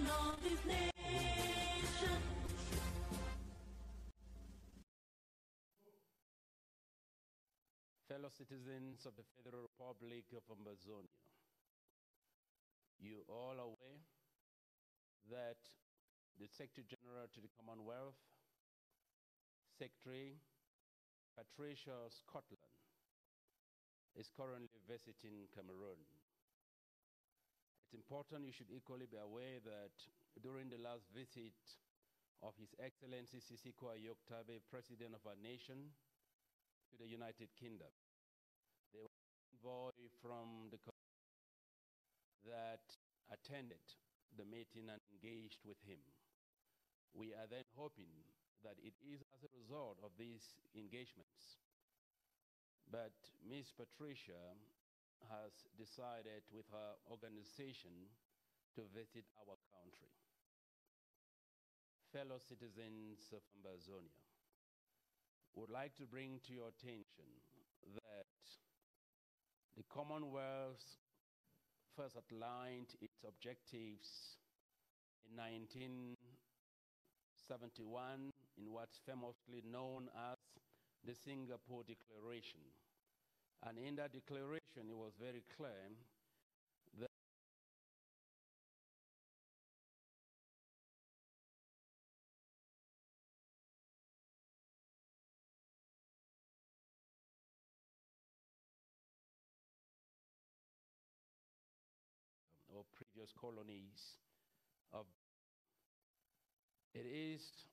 of this nation. Fellow citizens of the Federal Republic of Amazonia, you all are aware that the Secretary General to the Commonwealth, Secretary Patricia Scotland, is currently visiting Cameroon. It's important you should equally be aware that during the last visit of His Excellency Sisiko Ayoktabe, President of our nation, to the United Kingdom, there was an envoy from the that attended the meeting and engaged with him. We are then hoping that it is as a result of these engagements. But Ms. Patricia has decided with her organization to visit our country. Fellow citizens of Amazonia, would like to bring to your attention that the Commonwealth first outlined its objectives in 1971 in what's famously known as the Singapore Declaration. And in that declaration, it was very clear that or previous colonies of it is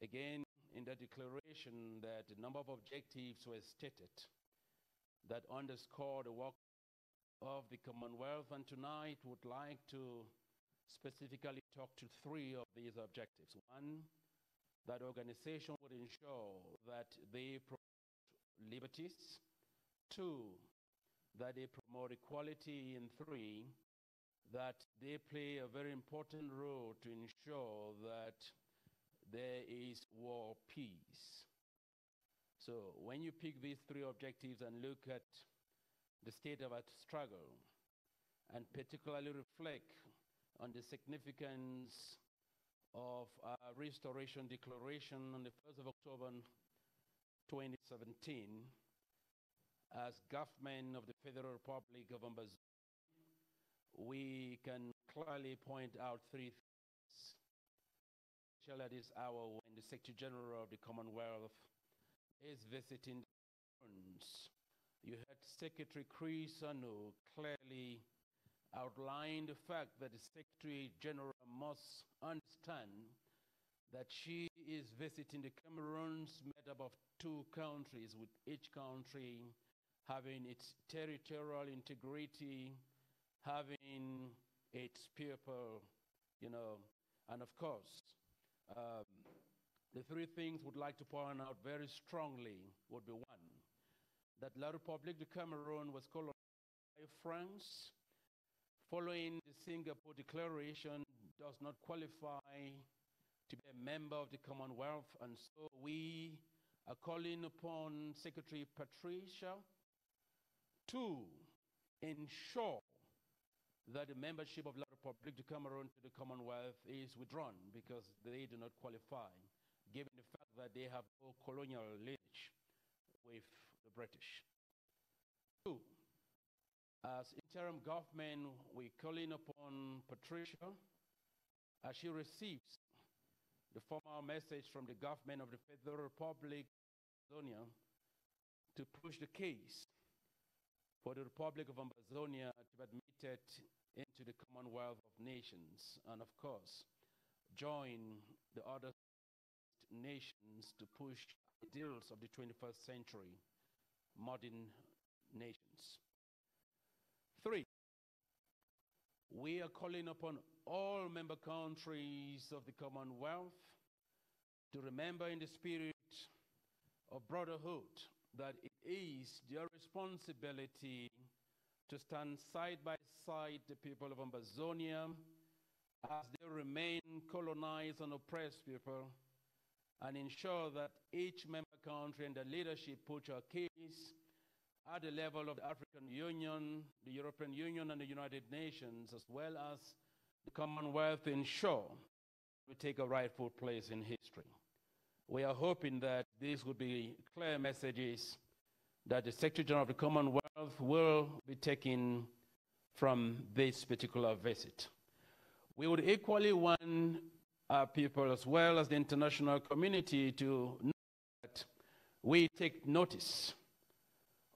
again in the declaration that a number of objectives were stated that underscore the work of the Commonwealth, and tonight would like to specifically talk to three of these objectives. One, that organization would ensure that they promote liberties. Two, that they promote equality. And three, that they play a very important role to ensure that there is war peace. So when you pick these three objectives and look at the state of our struggle, and particularly reflect on the significance of our Restoration Declaration on the 1st of October 2017, as government of the Federal Republic of Amazonia, we can clearly point out three things, especially at this hour when the Secretary General of the Commonwealth is visiting the Cameroons. You heard Secretary Chris Anu clearly outline the fact that the Secretary General must understand that she is visiting the Cameroons made up of two countries, with each country having its territorial integrity, having its people, and of course, the three things would like to point out very strongly would be one, that La République du Cameroon was colonized by France. Following the Singapore Declaration, does not qualify to be a member of the Commonwealth, and so we are calling upon Secretary Patricia to ensure that the membership of La République du Cameroon to the Commonwealth is withdrawn because they do not qualify, given the fact that they have no colonial lineage with the British. Two, as interim government, we're calling upon Patricia, as she receives the formal message from the government of the Federal Republic of Amazonia to push the case for the Republic of Amazonia to be admitted into the Commonwealth of Nations, and of course, join the other nations to push ideals of the 21st century modern nations. Three, we are calling upon all member countries of the Commonwealth to remember in the spirit of brotherhood that it is their responsibility to stand side by side the people of Amazonia as they remain colonized and oppressed people, and ensure that each member country and the leadership put our case at the level of the African Union, the European Union, and the United Nations, as well as the Commonwealth ensure we take a rightful place in history. We are hoping that these would be clear messages that the Secretary General of the Commonwealth will be taking from this particular visit. We would equally want our people as well as the international community to know that we take notice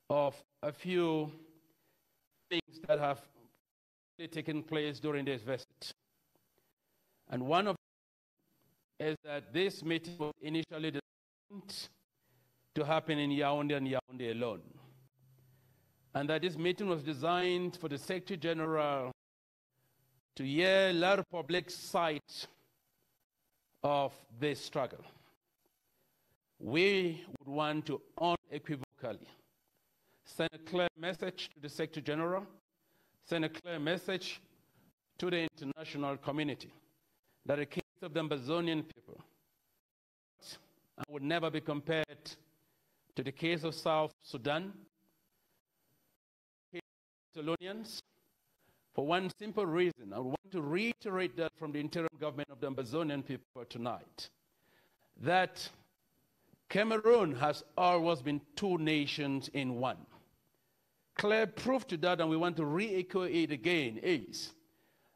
of a few things that have taken place during this visit. And one of them is that this meeting was initially designed to happen in Yaoundé and Yaoundé alone. And that this meeting was designed for the Secretary General to hear La Republic's side of this struggle. We would want to unequivocally send a clear message to the Secretary General, send a clear message to the international community that the case of the Ambazonian people would never be compared to the case of South Sudan, Thessalonians, for one simple reason. I want to reiterate that from the interim government of the Ambazonian people tonight, that Cameroon has always been two nations in one. Clear proof to that, and we want to re-echo it again, is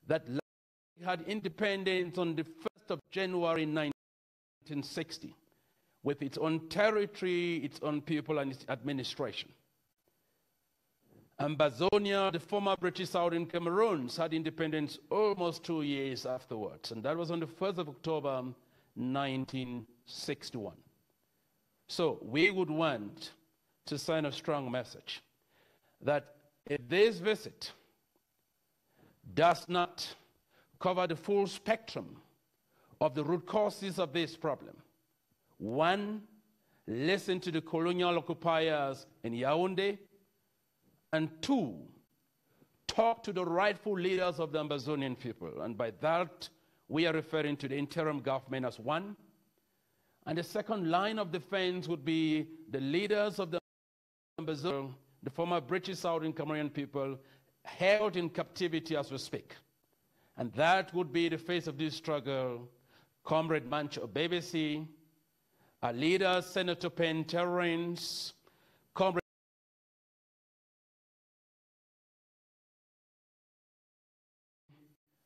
that we had independence on the 1st of January 1960, with its own territory, its own people, and its administration. Ambazonia, the former British Southern Cameroons, had independence almost 2 years afterwards, and that was on the 1st of October 1961. So we would want to send a strong message that if this visit does not cover the full spectrum of the root causes of this problem, one, listen to the colonial occupiers in Yaoundé, and two, talk to the rightful leaders of the Ambazonian people. And by that, we are referring to the interim government as one. And the second line of defense would be the leaders of the Ambazonian, the former British Southern Cameroonian people, held in captivity as we speak. And that would be the face of this struggle, Comrade Manch Obebisi, our leader, Senator Penn Terrence, Comrade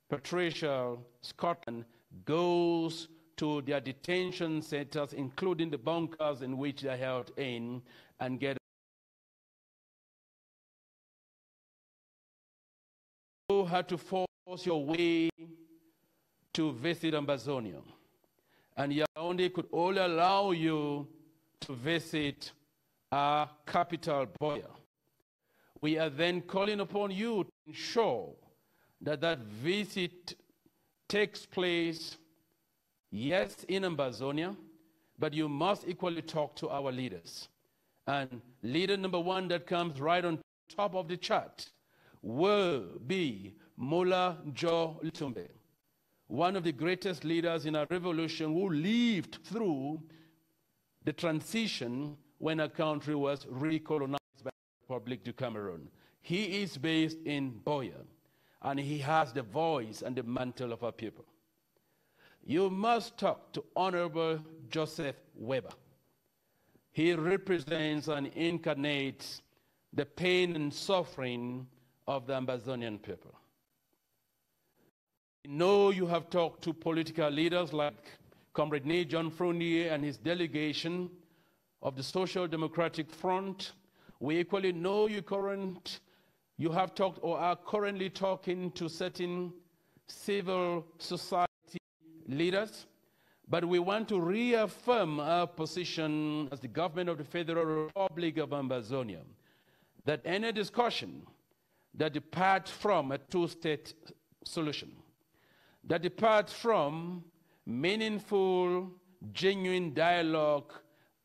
Patricia, Scotland, goes to their detention centers, including the bunkers in which they are held in, and get you had to force your way to visit Ambazonia. And Yaoundé could only allow you to visit our capital, Buea. We are then calling upon you to ensure that that visit takes place, yes, in Ambazonia, but you must equally talk to our leaders. And leader number one that comes right on top of the chart will be Mola Jo Lutumbe, one of the greatest leaders in our revolution who lived through the transition when our country was recolonized by the Republic du Cameroon. He is based in Buea, and he has the voice and the mantle of our people. You must talk to Honorable Joseph Weber. He represents and incarnates the pain and suffering of the Ambazonian people. I know you have talked to political leaders like Comrade Ne John Fournier and his delegation of the Social Democratic Front. We equally know you have talked or are currently talking to certain civil society leaders, but we want to reaffirm our position as the government of the Federal Republic of Ambazonia, that any discussion that departs from a two-state solution, that departs from meaningful, genuine dialogue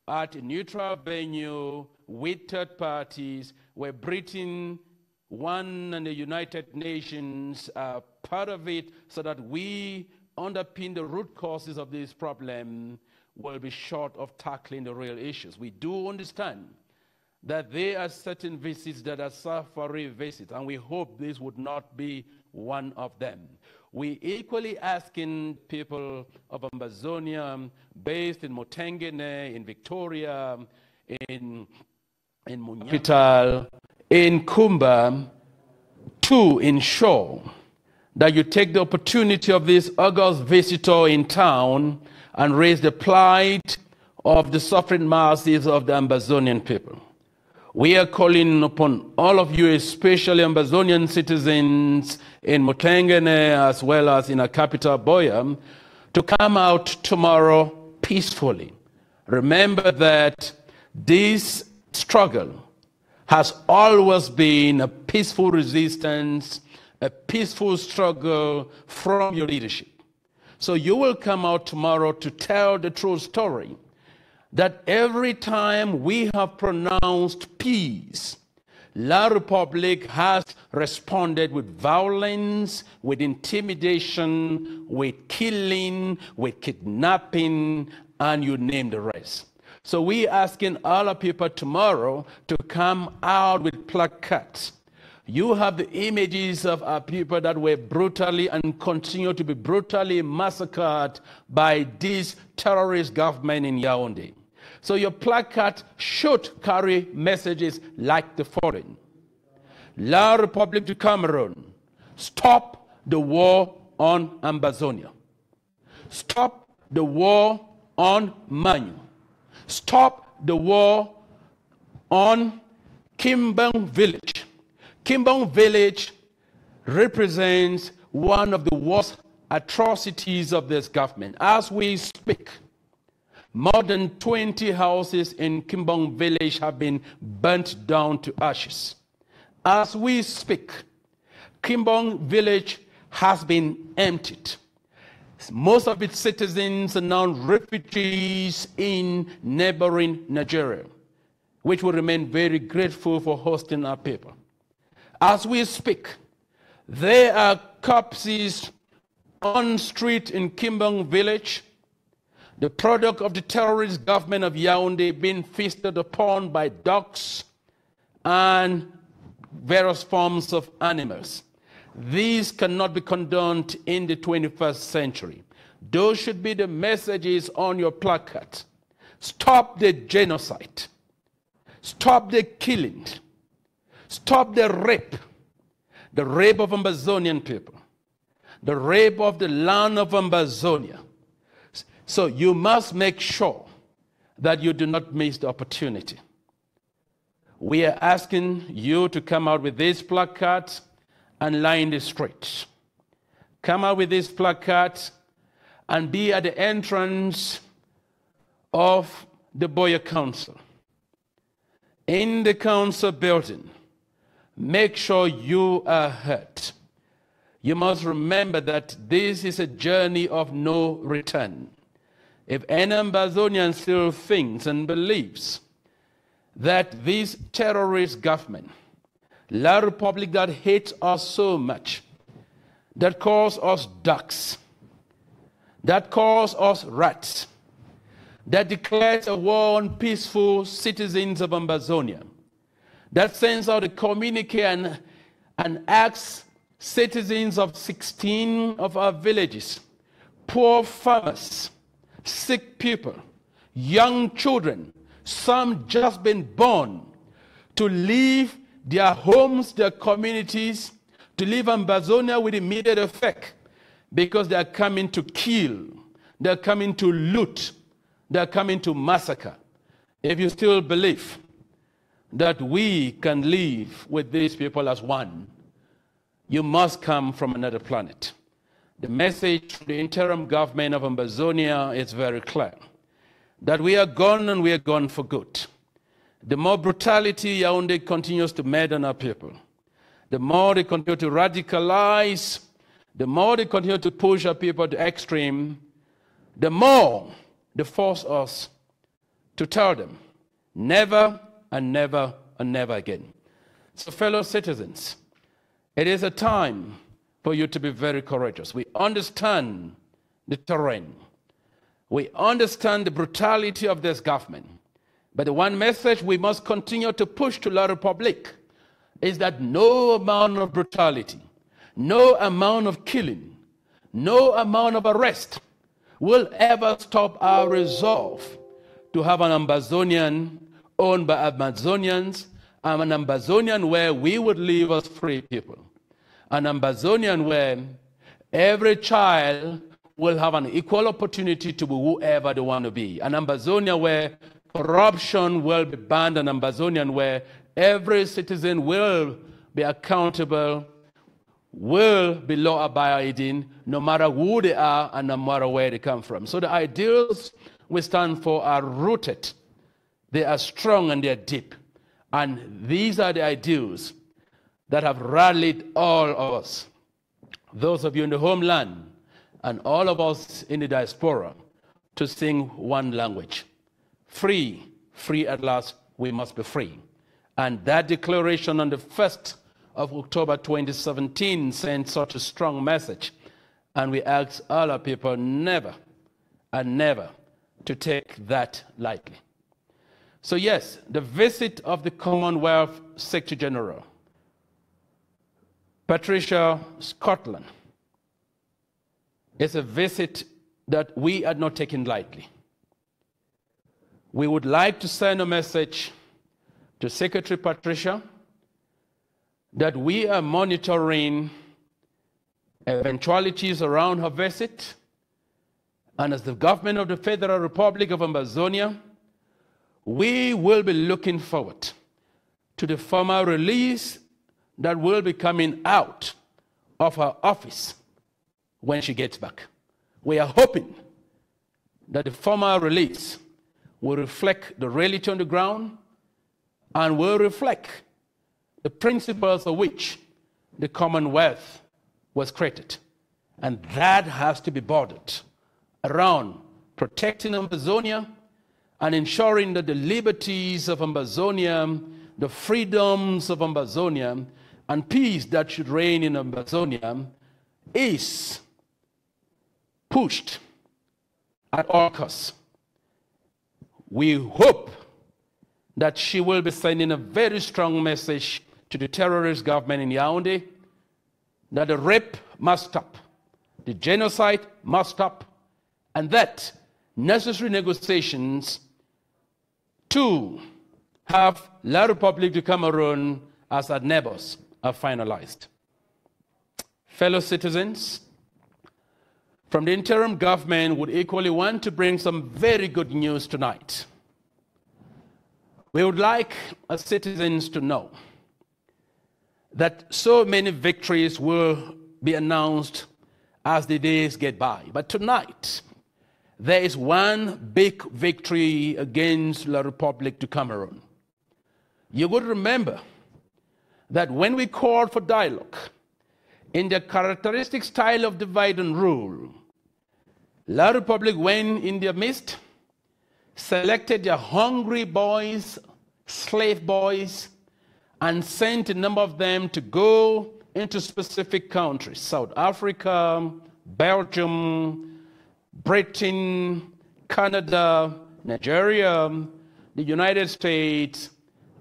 at a neutral venue with third parties, where Britain, one, and the United Nations are part of it, so that we underpin the root causes of this problem, will be short of tackling the real issues. We do understand that there are certain visits that are F.R.A. visits, and we hope this would not be one of them. We equally asking people of Ambazonia, based in Motengene, in Victoria, in Munyapital, in Kumba, to ensure that you take the opportunity of this august visitor in town and raise the plight of the suffering masses of the Ambazonian people. We are calling upon all of you, especially Ambazonian citizens in Motengene as well as in our capital, Boya, to come out tomorrow peacefully. Remember that this struggle has always been a peaceful resistance, a peaceful struggle from your leadership. So you will come out tomorrow to tell the true story that every time we have pronounced peace, La Republic has responded with violence, with intimidation, with killing, with kidnapping, and you name the rest. So we asking all our people tomorrow to come out with placards. You have the images of our people that were brutally and continue to be brutally massacred by this terrorist government in Yaoundé. So your placard should carry messages like the following. La Republique du Cameroon, stop the war on Ambazonia. Stop the war on Manu. Stop the war on Kimbang village. Kimbang village represents one of the worst atrocities of this government. As we speak, more than 20 houses in Kimbang village have been burnt down to ashes. As we speak, Kimbang village has been emptied. Most of its citizens are now refugees in neighboring Nigeria, which will remain very grateful for hosting our people. As we speak, there are corpses on street in Kimbang village, the product of the terrorist government of Yaoundé being feasted upon by dogs and various forms of animals. These cannot be condoned in the 21st century. Those should be the messages on your placard. Stop the genocide. Stop the killing. Stop the rape of Ambazonian people, the rape of the land of Ambazonia. So you must make sure that you do not miss the opportunity. We are asking you to come out with these placards and line the streets. Come out with these placards and be at the entrance of the Boya Council. In the council building, make sure you are heard. You must remember that this is a journey of no return. If any Ambazonian still thinks and believes that this terrorist government, La Republique that hates us so much, that calls us ducks, that calls us rats, that declares a war on peaceful citizens of Ambazonia, that sends out a communique and asks citizens of 16 of our villages, poor farmers, sick people, young children, some just been born, to leave their homes, their communities, to leave Ambazonia with immediate effect, because they are coming to kill, they are coming to loot, they are coming to massacre. If you still believe that we can live with these people as one, you must come from another planet. The message to the interim government of Ambazonia is very clear, that we are gone and we are gone for good. The more brutality Yaoundé continues to murder our people, the more they continue to radicalize, the more they continue to push our people to extreme, the more they force us to tell them, never and never and never again. So fellow citizens, it is a time for you to be very courageous. We understand the terrain. We understand the brutality of this government. But the one message we must continue to push to La Republique is that no amount of brutality, no amount of killing, no amount of arrest will ever stop our resolve to have an Ambazonian owned by Amazonians, and an Ambazonian where we would live as free people. An Ambazonian where every child will have an equal opportunity to be whoever they want to be. An Ambazonia where corruption will be banned. An Ambazonian where every citizen will be accountable, will be law-abiding, no matter who they are and no matter where they come from. So the ideals we stand for are rooted. They are strong and they are deep. And these are the ideals that have rallied all of us, those of you in the homeland and all of us in the diaspora, to sing one language. Free, free at last, we must be free. And that declaration on the 1st of October 2017 sent such a strong message. And we ask all our people never and never to take that lightly. So yes, the visit of the Commonwealth Secretary General, Patricia, Scotland, is a visit that we are not taking lightly. We would like to send a message to Secretary Patricia that we are monitoring eventualities around her visit, and as the government of the Federal Republic of Ambazonia, we will be looking forward to the formal release that will be coming out of her office when she gets back. We are hoping that the formal release will reflect the reality on the ground and will reflect the principles of which the Commonwealth was created. And that has to be bordered around protecting Ambazonia and ensuring that the liberties of Ambazonia, the freedoms of Ambazonia, and peace that should reign in Ambazonia is pushed at all costs. We hope that she will be sending a very strong message to the terrorist government in Yaoundé that the rape must stop, the genocide must stop, and that necessary negotiations to have La République du Cameroon as our neighbors are finalized. Fellow citizens, from the interim government would equally want to bring some very good news tonight. We would like as citizens to know that so many victories will be announced as the days get by. But tonight, there is one big victory against La République du Cameroon. You would remember that when we called for dialogue, in the characteristic style of divide and rule, La République went in their midst, selected their hungry boys, slave boys, and sent a number of them to go into specific countries: South Africa, Belgium, Britain, Canada, Nigeria, the United States,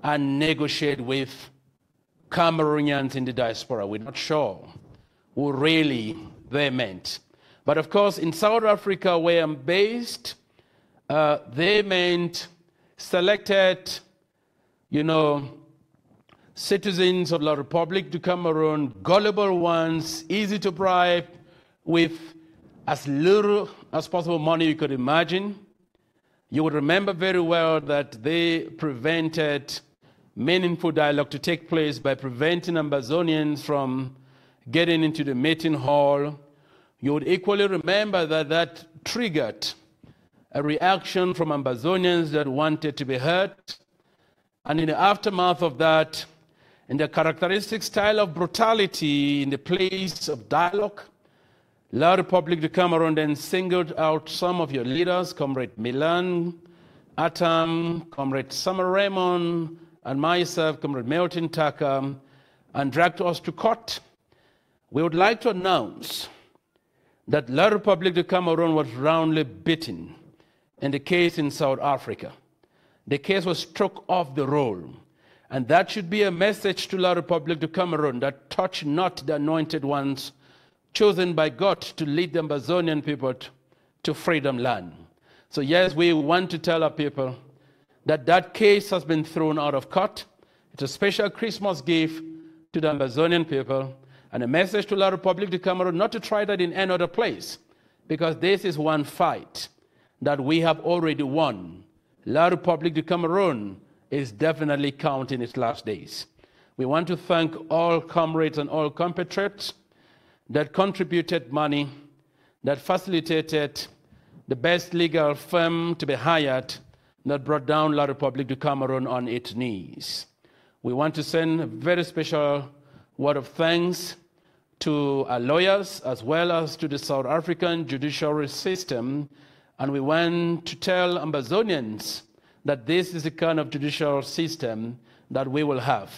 and negotiate with Cameroonians in the diaspora. We're not sure who really they meant. But of course, in South Africa, where I'm based, they meant selected, citizens of La République du Cameroon, gullible ones, easy to bribe, with as little as possible money you could imagine. You would remember very well that they prevented meaningful dialogue to take place by preventing Ambazonians from getting into the meeting hall. You would equally remember that that triggered a reaction from Ambazonians that wanted to be heard. And in the aftermath of that, in the characteristic style of brutality in the place of dialogue, La République du Cameroon then singled out some of your leaders, Comrade Milan, Comrade Raymond, and myself, Comrade Milton Taka, and dragged us to court. We would like to announce that La République du Cameroon was roundly beaten in the case in South Africa. The case was struck off the roll, And that should be a message to La Republic de Cameroon, that touch not the anointed ones chosen by God to lead the Ambazonian people to freedom land. So yes, we want to tell our people that that case has been thrown out of court. It's a special Christmas gift to the Ambazonian people and a message to La Republic de Cameroon not to try that in any other place, because this is one fight that we have already won. La Republic de Cameroon is definitely counting its last days. We want to thank all comrades and all compatriots that contributed money, that facilitated the best legal firm to be hired, that brought down La Republic de Cameroon on its knees. We want to send a very special word of thanks to our lawyers as well as to the South African judiciary system. And we want to tell Ambazonians that this is the kind of judicial system that we will have.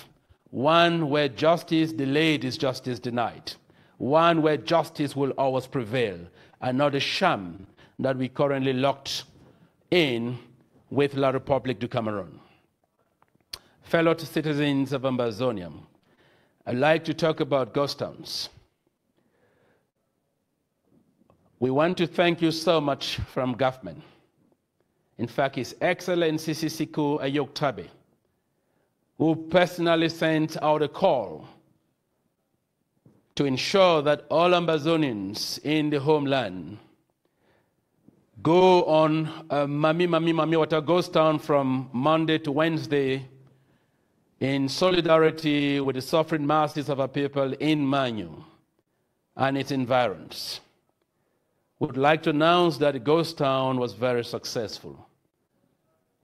One where justice delayed is justice denied. One where justice will always prevail, and not a sham that we currently locked in with La Republic de Cameroon. Fellow citizens of Ambazonia, I'd like to talk about ghost towns. We want to thank you so much from government. In fact, His Excellency Sisiku Ayoktabe, who personally sent out a call to ensure that all Ambazonians in the homeland go on Mami Water Ghost Town from Monday to Wednesday in solidarity with the suffering masses of our people in Manyu and its environs. We would like to announce that the ghost town was very successful.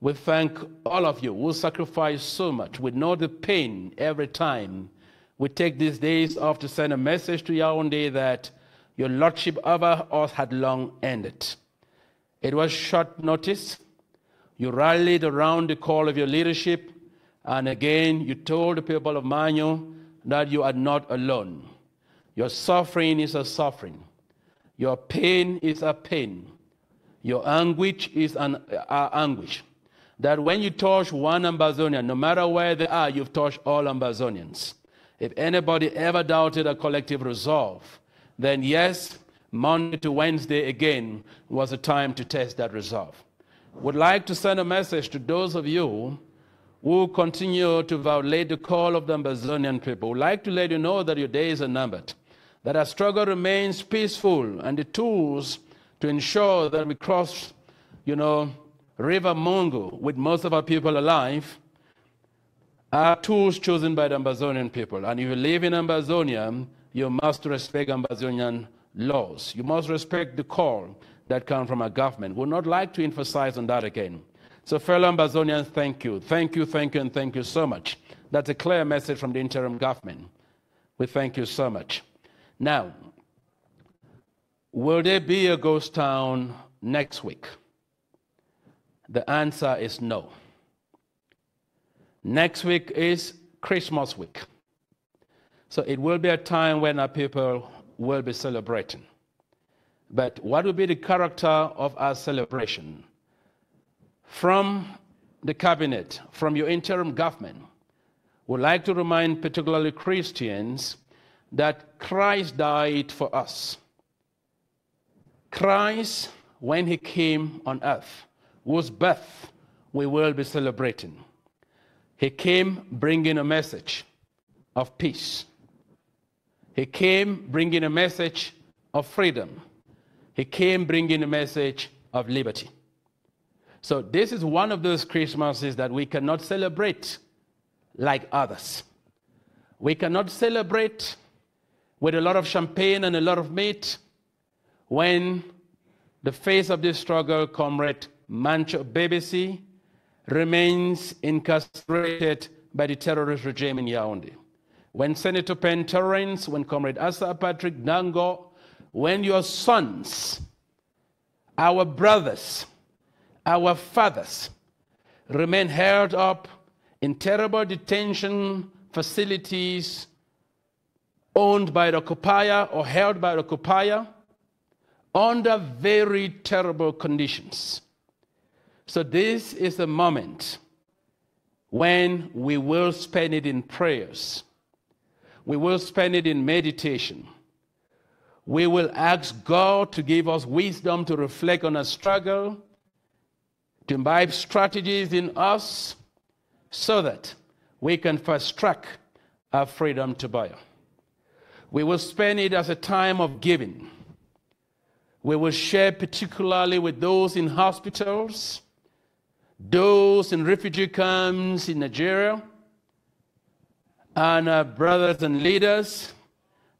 We thank all of you who sacrifice so much. We know the pain every time we take these days off to send a message to Yaoundé that your lordship over us had long ended. It was short notice. You rallied around the call of your leadership, and again you told the people of Manyu that you are not alone. Your suffering is a suffering. Your pain is a pain. Your anguish is an anguish. That when you touch one Ambazonian, no matter where they are, you've touched all Ambazonians. If anybody ever doubted a collective resolve, then yes, Monday to Wednesday again was a time to test that resolve. Would like to send a message to those of you who continue to violate the call of the Ambazonian people. Would like to let you know that your days are numbered, that our struggle remains peaceful, and the tools to ensure that we cross, River Mongo with most of our people alive are tools chosen by the Ambazonian people. And if you live in Ambazonia, you must respect Ambazonian laws. You must respect the call that comes from our government. We would not like to emphasize on that again. So fellow Ambazonians, thank you. Thank you, thank you, and thank you so much. That's a clear message from the interim government. We thank you so much. Now, will there be a ghost town next week? The answer is no. Next week is Christmas week. So it will be a time when our people will be celebrating. But what will be the character of our celebration? From the cabinet, from your interim government, we'd like to remind particularly Christians that Christ died for us. Christ, when he came on earth, whose birth we will be celebrating, he came bringing a message of peace. He came bringing a message of freedom. He came bringing a message of liberty. So this is one of those Christmases that we cannot celebrate like others. We cannot celebrate with a lot of champagne and a lot of meat when the face of this struggle, Comrade Mancho Babesi, remains incarcerated by the terrorist regime in Yaoundé. When Senator Penn Torrance, when Comrade Asa Patrick Nango, when your sons, our brothers, our fathers remain held up in terrible detention facilities owned by the occupier or held by the occupier under very terrible conditions. So this is a moment when we will spend it in prayers. We will spend it in meditation. We will ask God to give us wisdom to reflect on our struggle, to imbibe strategies in us so that we can fast track our freedom to buy. We will spend it as a time of giving. We will share particularly with those in hospitals, those in refugee camps in Nigeria, and our brothers and leaders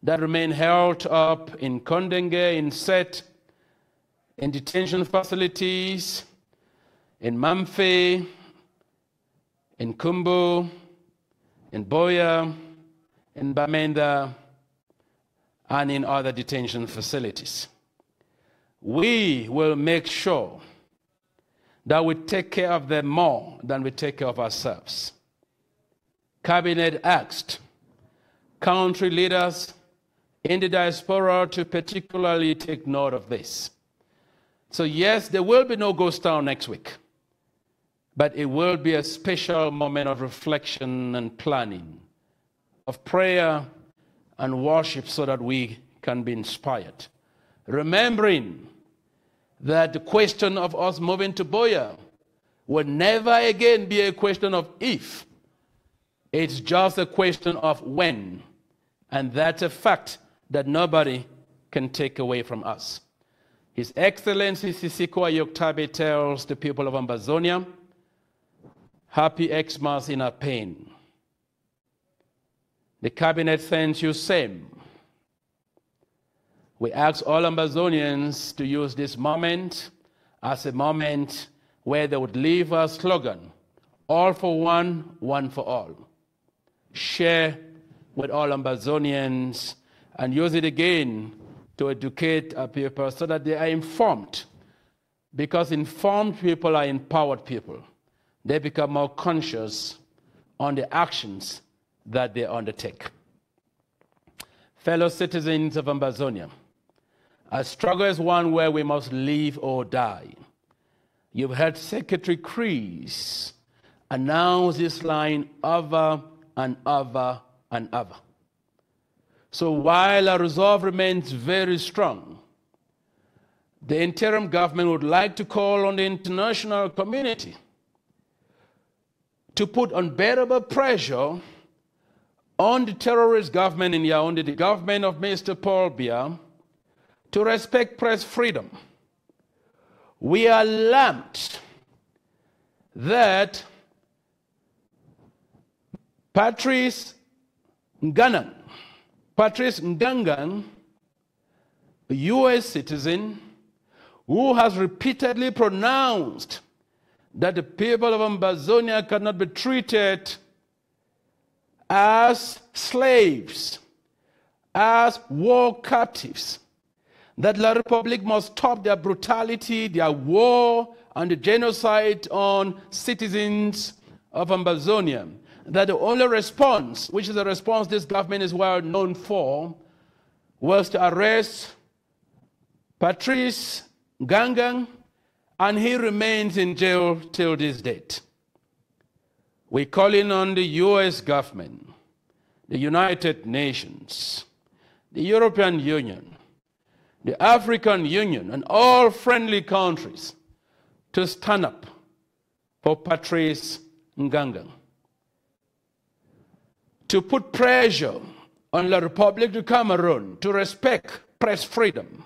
that remain held up in Condemnation, in Set, in detention facilities, in Mamfe, in Kumbu, in Boya, in Bamenda, and in other detention facilities. We will make sure that we take care of them more than we take care of ourselves. Cabinet asked country leaders in the diaspora to particularly take note of this. So yes, there will be no ghost town next week, but it will be a special moment of reflection and planning, of prayer and worship so that we can be inspired. Remembering that the question of us moving to Boya will never again be a question of if. It's just a question of when. And that's a fact that nobody can take away from us. His Excellency Sisiko Ayoktabe tells the people of Ambazonia, happy Xmas in our pain. The cabinet sends you same. We ask all Ambazonians to use this moment as a moment where they would leave a slogan, all for one, one for all. Share with all Ambazonians and use it again to educate our people so that they are informed. Because informed people are empowered people. They become more conscious on the actions that they undertake. Fellow citizens of Ambazonia, our struggle is one where we must live or die. You've heard Secretary Crease announce this line over and over and over. So while our resolve remains very strong, the interim government would like to call on the international community to put unbearable pressure on the terrorist government in Yaoundé, the government of Mr. Paul Biya, to respect press freedom. We are alarmed that Patrice Ngangan, a U.S. citizen who has repeatedly pronounced that the people of Ambazonia cannot be treated as slaves, as war captives, that La Republique must stop their brutality, their war, and the genocide on citizens of Ambazonia. That the only response, which is a response this government is well known for, was to arrest Patrice Ngangan, and he remains in jail till this date. We're calling on the U.S. government, the United Nations, the European Union, the African Union, and all friendly countries to stand up for Patrice Ngangan, to put pressure on La Republique du Cameroon to respect press freedom.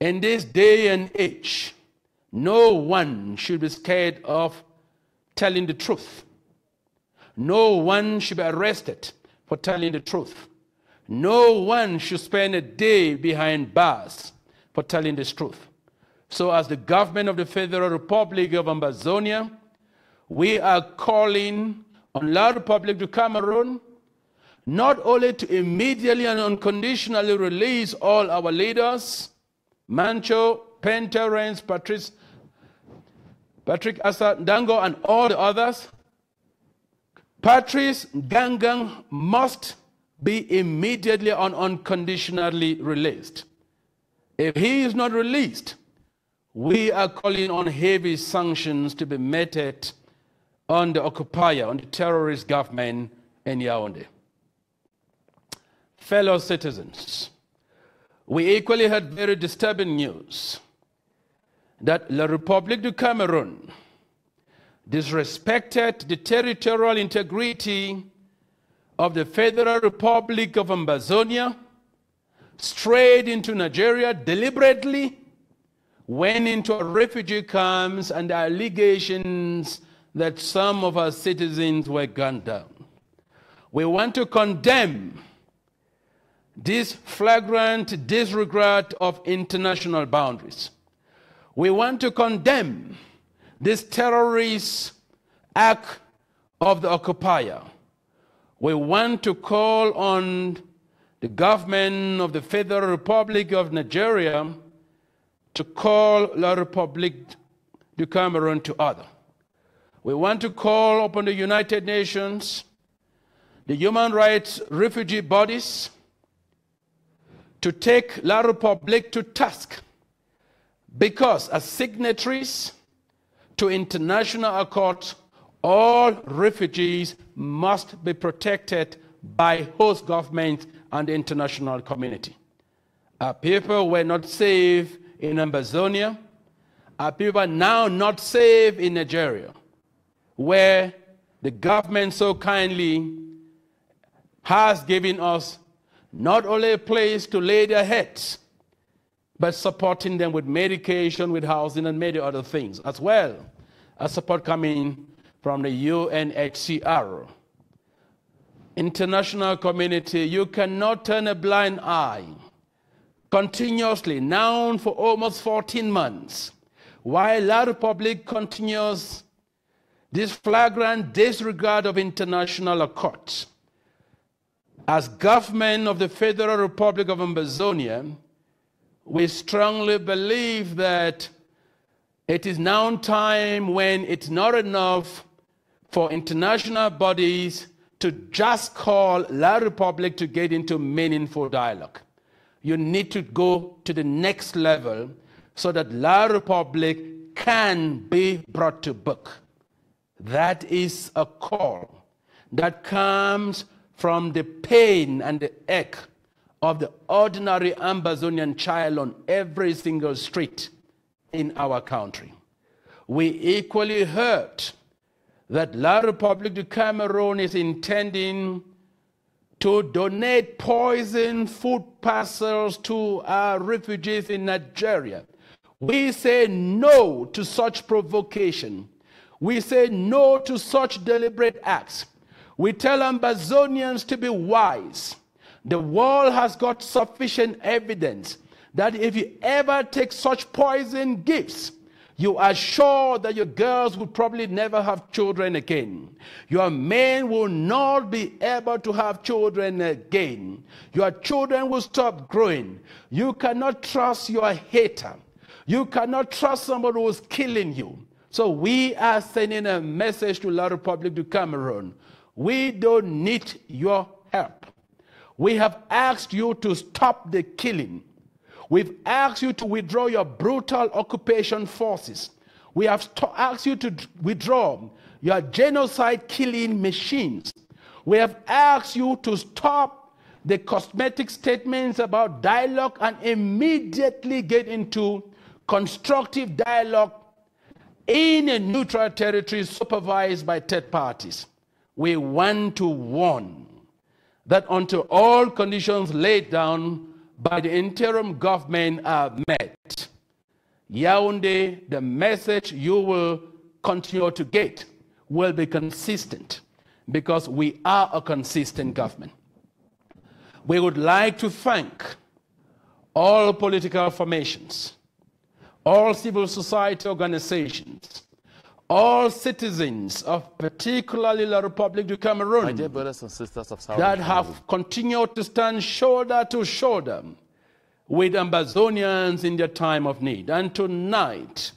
In this day and age, no one should be scared of telling the truth. No one should be arrested for telling the truth. No one should spend a day behind bars for telling this truth. So as the government of the Federal Republic of Ambazonia, we are calling on La Republique du Cameroon not only to immediately and unconditionally release all our leaders, Mancho, Penterence, Patrick Asadango, and all the others. Patrice Ngangan must be immediately and unconditionally released. If he is not released, we are calling on heavy sanctions to be meted on the occupier, on the terrorist government in Yaoundé. Fellow citizens, we equally had very disturbing news that La République du Cameroon disrespected the territorial integrity of the Federal Republic of Ambazonia, strayed into Nigeria deliberately, went into refugee camps, and allegations that some of our citizens were gunned down. We want to condemn this flagrant disregard of international boundaries. We want to condemn this terrorist act of the occupier. We want to call on the government of the Federal Republic of Nigeria to call La République du Cameroon to order. We want to call upon the United Nations, the human rights refugee bodies, to take La République to task, because as signatories to international accords, all refugees must be protected by host governments and the international community. Our people were not safe in Ambazonia. Our people are now not safe in Nigeria, where the government so kindly has given us not only a place to lay their heads, but supporting them with medication, with housing, and many other things, as well as support coming from the UNHCR. International community, you cannot turn a blind eye continuously, now for almost 14 months, while La République continues this flagrant disregard of international accords. As government of the Federal Republic of Ambazonia, we strongly believe that it is now time when it's not enough for international bodies to just call La République to get into meaningful dialogue. You need to go to the next level so that La République can be brought to book. That is a call that comes from the pain and the ache of the ordinary Ambazonian child on every single street in our country. We equally heard that La République du Cameroon is intending to donate poison food parcels to our refugees in Nigeria. We say no to such provocation. We say no to such deliberate acts. We tell Ambazonians to be wise. The world has got sufficient evidence that if you ever take such poison gifts, you are sure that your girls will probably never have children again. Your men will not be able to have children again. Your children will stop growing. You cannot trust your hater. You cannot trust somebody who is killing you. So we are sending a message to La République du Cameroon. We don't need your help. We have asked you to stop the killing. We've asked you to withdraw your brutal occupation forces. We have asked you to withdraw your genocide killing machines. We have asked you to stop the cosmetic statements about dialogue and immediately get into constructive dialogue in a neutral territory supervised by third parties. We want to warn that until all conditions laid down by the interim government are met, Yaoundé, the message you will continue to get will be consistent, because we are a consistent government. We would like to thank all political formations, all civil society organizations, all citizens of particularly La République du Cameroon, my dear brothers and sisters of South that have continued to stand shoulder to shoulder with Ambazonians in their time of need. And tonight,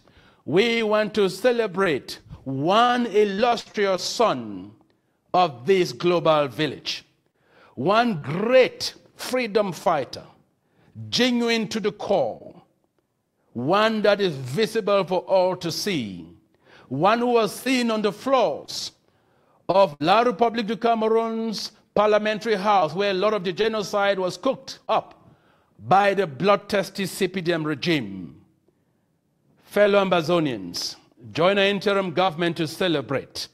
we want to celebrate one illustrious son of this global village, one great freedom fighter, genuine to the core, one that is visible for all to see, one who was seen on the floors of La Republique du Cameroon's parliamentary house, where a lot of the genocide was cooked up by the bloodthirsty CPDM regime. Fellow Ambazonians, join our interim government to celebrate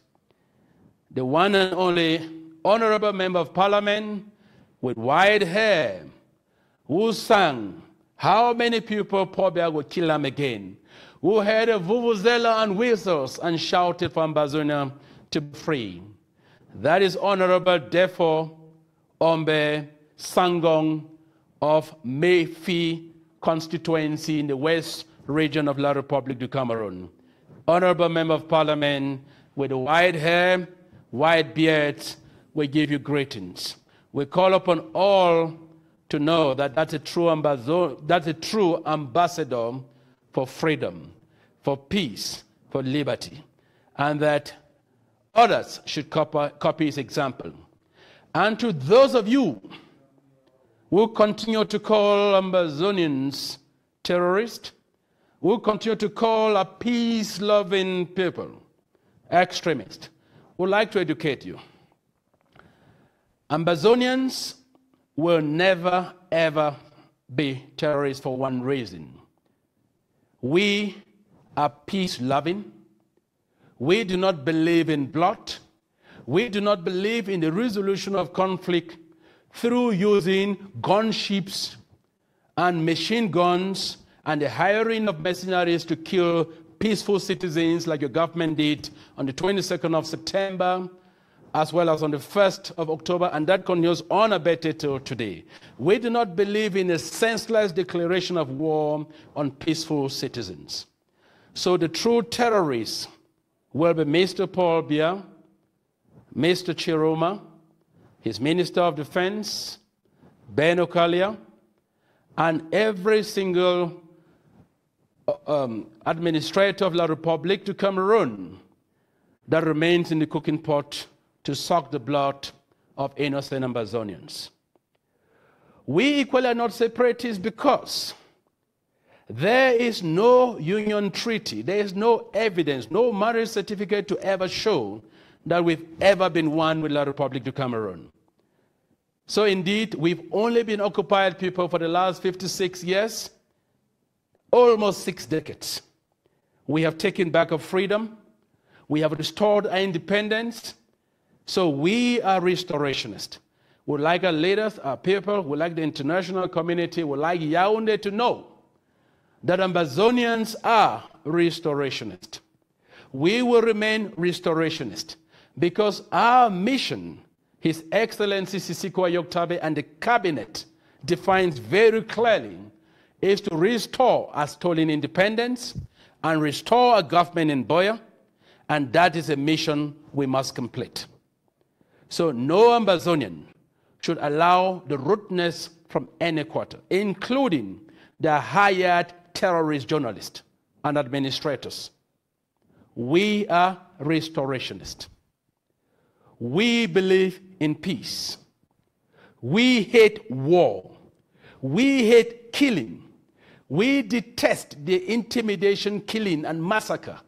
the one and only honorable member of parliament with white hair who sang, "How many people Pobia will kill him again?" Who had a vuvuzela and whistles and shouted for Ambazonia to be free. That is Honorable Defo Ombe Sangong of Mamfe constituency in the west region of La Republique du Cameroon. Honorable Member of Parliament with white hair, white beard, we give you greetings. We call upon all to know that that's a true ambassador for freedom, for peace, for liberty, and that others should copy his example. And to those of you who continue to call Ambazonians terrorists, who continue to call a peace-loving people extremists, would like to educate you. Ambazonians will never, ever be terrorists for one reason. We are peace-loving. We do not believe in blood. We do not believe in the resolution of conflict through using gunships and machine guns and the hiring of mercenaries to kill peaceful citizens like your government did on the 22nd of September, as well as on the 1st of October, and that continues unabated till today. We do not believe in a senseless declaration of war on peaceful citizens. So the true terrorists will be Mr. Paul Biya, Mr. Chiroma, his Minister of Defense, Ben Okalia, and every single administrator of La Republique du Cameroon that remains in the cooking pot to suck the blood of innocent Ambazonians. We equally are not separatists because there is no union treaty, there is no evidence, no marriage certificate to ever show that we've ever been one with La Republique du Cameroon. So indeed, we've only been occupied people for the last 56 years, almost 6 decades. We have taken back our freedom. We have restored our independence. So we are restorationists. We like our leaders, our people, we like the international community, we like Yaoundé to know that Ambazonians are restorationists. We will remain restorationists because our mission, His Excellency Sisiko Ayoktabe and the cabinet defines very clearly, is to restore our stolen independence and restore a government in Buea, and that is a mission we must complete. So no Ambazonian should allow the rudeness from any quarter, including the hired terrorist journalists and administrators. We are restorationists. We believe in peace. We hate war. We hate killing. We detest the intimidation, killing, and massacre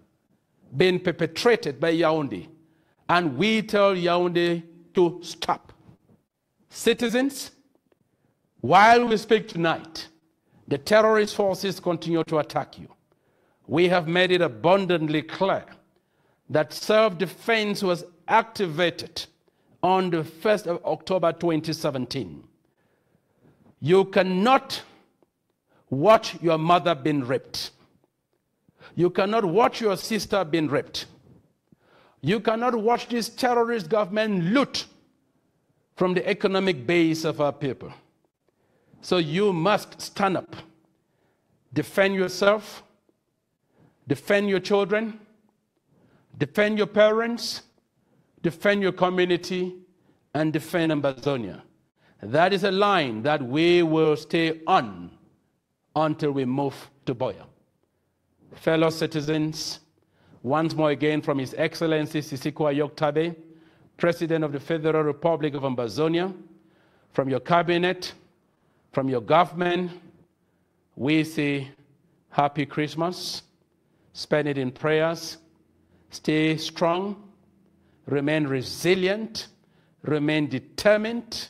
being perpetrated by Yaoundé. And we tell Yaoundé to stop. Citizens, while we speak tonight, the terrorist forces continue to attack you. We have made it abundantly clear that self-defense was activated on the 1st of October 2017. You cannot watch your mother being raped. You cannot watch your sister being raped. You cannot watch this terrorist government loot from the economic base of our people. So you must stand up, defend yourself, defend your children, defend your parents, defend your community, and defend Ambazonia. That is a line that we will stay on until we move to Buea. Fellow citizens, once more again from His Excellency Sisiko Ayoktabe, President of the Federal Republic of Ambazonia, from your cabinet, from your government, we say Happy Christmas, spend it in prayers, Stay strong, remain resilient, remain determined.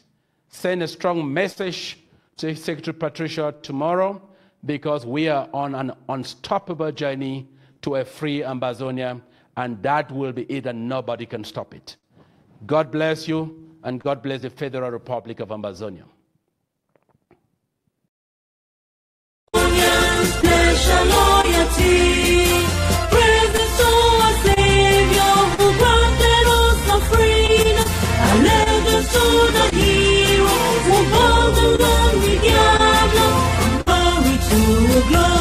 Send a strong message to Secretary Patricia tomorrow, because we are on an unstoppable journey to a free Ambazonia, and that will be it, and nobody can stop it. God bless you, and God bless the Federal Republic of Ambazonia. Glory to glory.